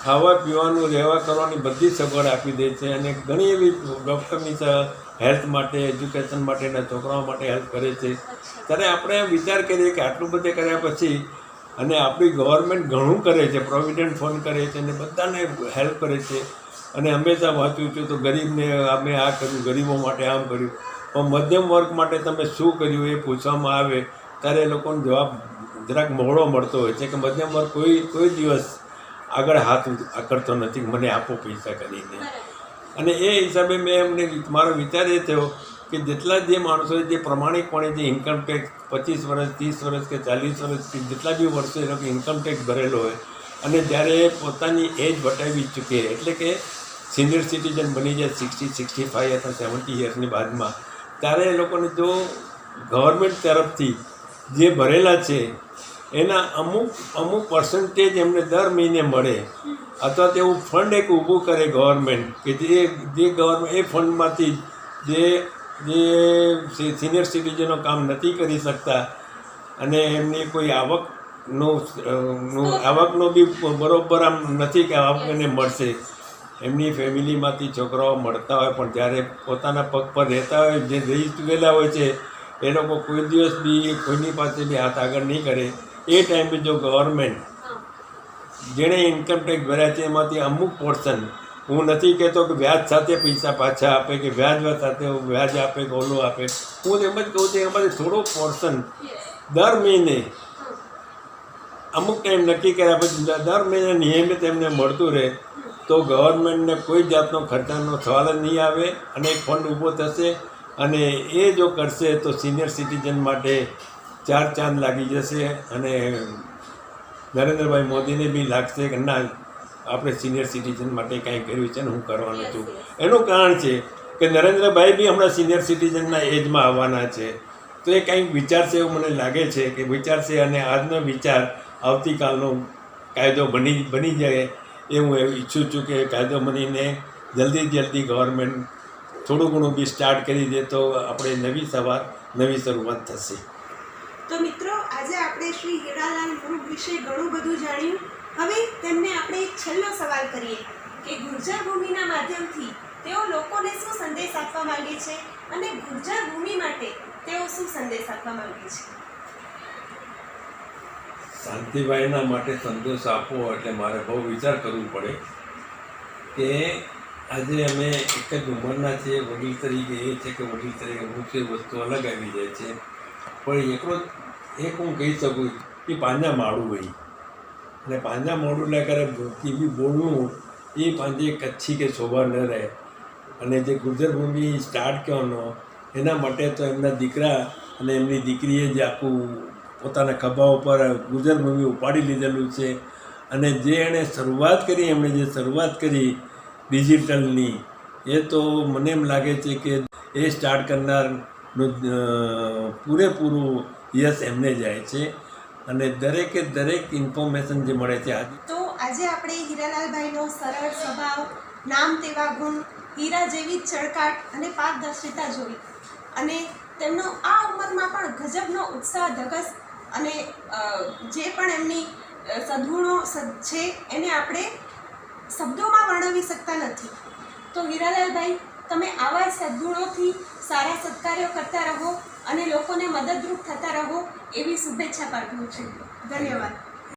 B: ખાવા પીવાનું રહેવા કરવાની બધી સગવડ આપી દે છે, અને ઘણી એવી ડૉક્ટરની હેલ્થ માટે, એજ્યુકેશન માટેના છોકરાઓ માટે હેલ્પ કરે છે. ત્યારે આપણે વિચાર કરીએ કે આટલું બધે કર્યા પછી, અને આપણી ગવર્મેન્ટ ઘણું કરે છે, પ્રોવિડન્ટ ફંડ કરે છે, અને બધાને હેલ્પ કરે છે. અને હંમેશા વાંચ્યું છું તો ગરીબને અમે આ કર્યું, ગરીબો માટે આમ કર્યું, પણ મધ્યમ વર્ગ માટે તમે શું કર્યું એ પૂછવામાં આવે ત્યારે એ લોકોનો જવાબ જરાક મોડો મળતો હોય છે કે મધ્યમ વર્ગ કોઈ દિવસ આગળ હાથ આકરતો નથી કે મને આપો પૈસા કરીને. અને એ હિસાબે મેં એમને મારો વિચાર એ થયો કે જેટલા જે માણસોએ જે પ્રમાણિકપણે જે ઇન્કમ ટેક્સ 25 વર્ષ, 30 વર્ષ કે 40 વર્ષથી જેટલા બી વર્ષો એ લોકો ઇન્કમ ટેક્સ ભરેલો હોય, અને જ્યારે પોતાની એજ વટાવી ચૂકે, એટલે કે સિનિયર સિટીઝન બની જાય 60, 65 અથવા 70 યર્સની બાદમાં, ત્યારે એ લોકોને જો ગવર્મેન્ટ તરફથી જે ભરેલા છે એના અમુક પર્સન્ટેજ એમને દર મહિને મળે, અથવા તેવું ફંડ એક ઊભું કરે ગવર્મેન્ટ કે જે ગવર્મેન્ટ એ ફંડમાંથી જે સિનિયર સિટીઝનો કામ નથી કરી શકતા અને એમની કોઈ આવકનો બી બરોબર આમ નથી કે આવક એને મળશે, એમની ફેમિલીમાંથી છોકરાઓ મળતા હોય પણ જ્યારે પોતાના પગ પર રહેતા હોય, જે રહી ચૂકેલા હોય છે, એ લોકો કોઈ દિવસ બી કોઈની પાસે બી હાથ આગળ નહીં કરે. એ ટાઈમે જો ગવર્મેન્ટ જેણે ઇન્કમ ટેક્સ ભર્યા છે એમાંથી અમુક પોર્શન, હું નથી કહેતો કે વ્યાજ સાથે પૈસા પાછા આપે કે વ્યાજ સાથે વ્યાજ આપે કે ઓલું આપે, હું એમ જ કહું છું એમાંથી થોડો પોર્શન દર મહિને અમુક ટાઈમ નક્કી કર્યા પછી દર મહિને નિયમિત એમને મળતું રહે તો ગવર્મેન્ટને કોઈ જાતનો ખર્ચાનો સવાલ જ નહીં આવે, અને એક ફંડ ઊભો થશે. અને એ જો કરશે તો સિનિયર સિટીઝન માટે 4 ચાંદ લાગી જશે, અને નરેન્દ્રભાઈ મોદીને બી લાગશે કે ના, આપણે સિનિયર સિટીઝન માટે કાંઈ કર્યું છે ને હું કરવાનો છું. એનું કારણ છે કે નરેન્દ્રભાઈ બી હમણાં સિનિયર સિટીઝનના એજમાં આવવાના છે, તો એ કંઈક વિચારશે એવું મને લાગે છે કે વિચારશે, અને આજનો વિચાર આવતીકાલનો કાયદો બની જાય એ હું એવું ઈચ્છું છું કે કાયદો બનીને જલ્દી ગવર્મેન્ટ થોડું ઘણું બી સ્ટાર્ટ કરી દે તો આપણે નવી શરૂઆત થશે.
A: તો મિત્રો, આજે આપણે શ્રી હીરાલાલ મૃગ વિશે ઘણું બધું જાણ્યું. હવે તેમને આપણે એક છેલ્લો સવાલ કરીએ કે ગુર્જર ભૂમિના માધ્યમથી તેઓ લોકોને શું સંદેશ આપવા માંગે છે, અને ગુર્જર ભૂમિ માટે તેઓ શું સંદેશ આપવા માંગે છે?
B: શાંતિભાઈના માટે સંદેશ આપવો એટલે મારે બહુ વિચાર કરવું પડે કે આજે અમે એક જ ઉંમરના છીએ. વડીલ તરીકે એ છે કે વડીલ તરીકે અમુક વસ્તુ અલગ આવી જાય છે, પણ એક હું કહી શકું કે પાંજા માળું હોય, અને પાંજા માળું એટલે કરે બી બોલવું એ પાંજે કચ્છી કે શોભા ન રહે. અને જે ગુર્જર ભૂમિ સ્ટાર્ટ કરવાનો એના માટે તો એમના દીકરા અને એમની દીકરીએ જે આખું પોતાના ખભા ઉપર ગુર્જર ભૂમિ ઉપાડી લીધેલું છે, અને જે એણે શરૂઆત કરી ડિજિટલની, એ તો મને એમ લાગે છે કે એ સ્ટાર્ટ કરનારનું પૂરેપૂરું યશ એમને જાય છે, અને દરેકે દરેક ઇન્ફોર્મેશન જે મળે છે.
A: તો આજે આપણે હીરાલાલભાઈનો સરળ સ્વભાવ, નામ તેવા ગુણ, હીરા જેવી ચળકાટ અને પારદર્શિતા જોઈ, અને તેમનો આ ઉંમરમાં પણ ગજબનો ઉત્સાહ, ધગસ અને જે પણ એમની સદ્ગુણો છે એને આપણે શબ્દોમાં વર્ણવી શકતા નથી. તો હીરાલાલભાઈ, તમે આવા જ સદ્ગુણોથી સારા સત્કાર્યો કરતા રહો અને લોકોને મદદરૂપ થતા રહો એવી શુભેચ્છા પાઠવું છું. ધન્યવાદ.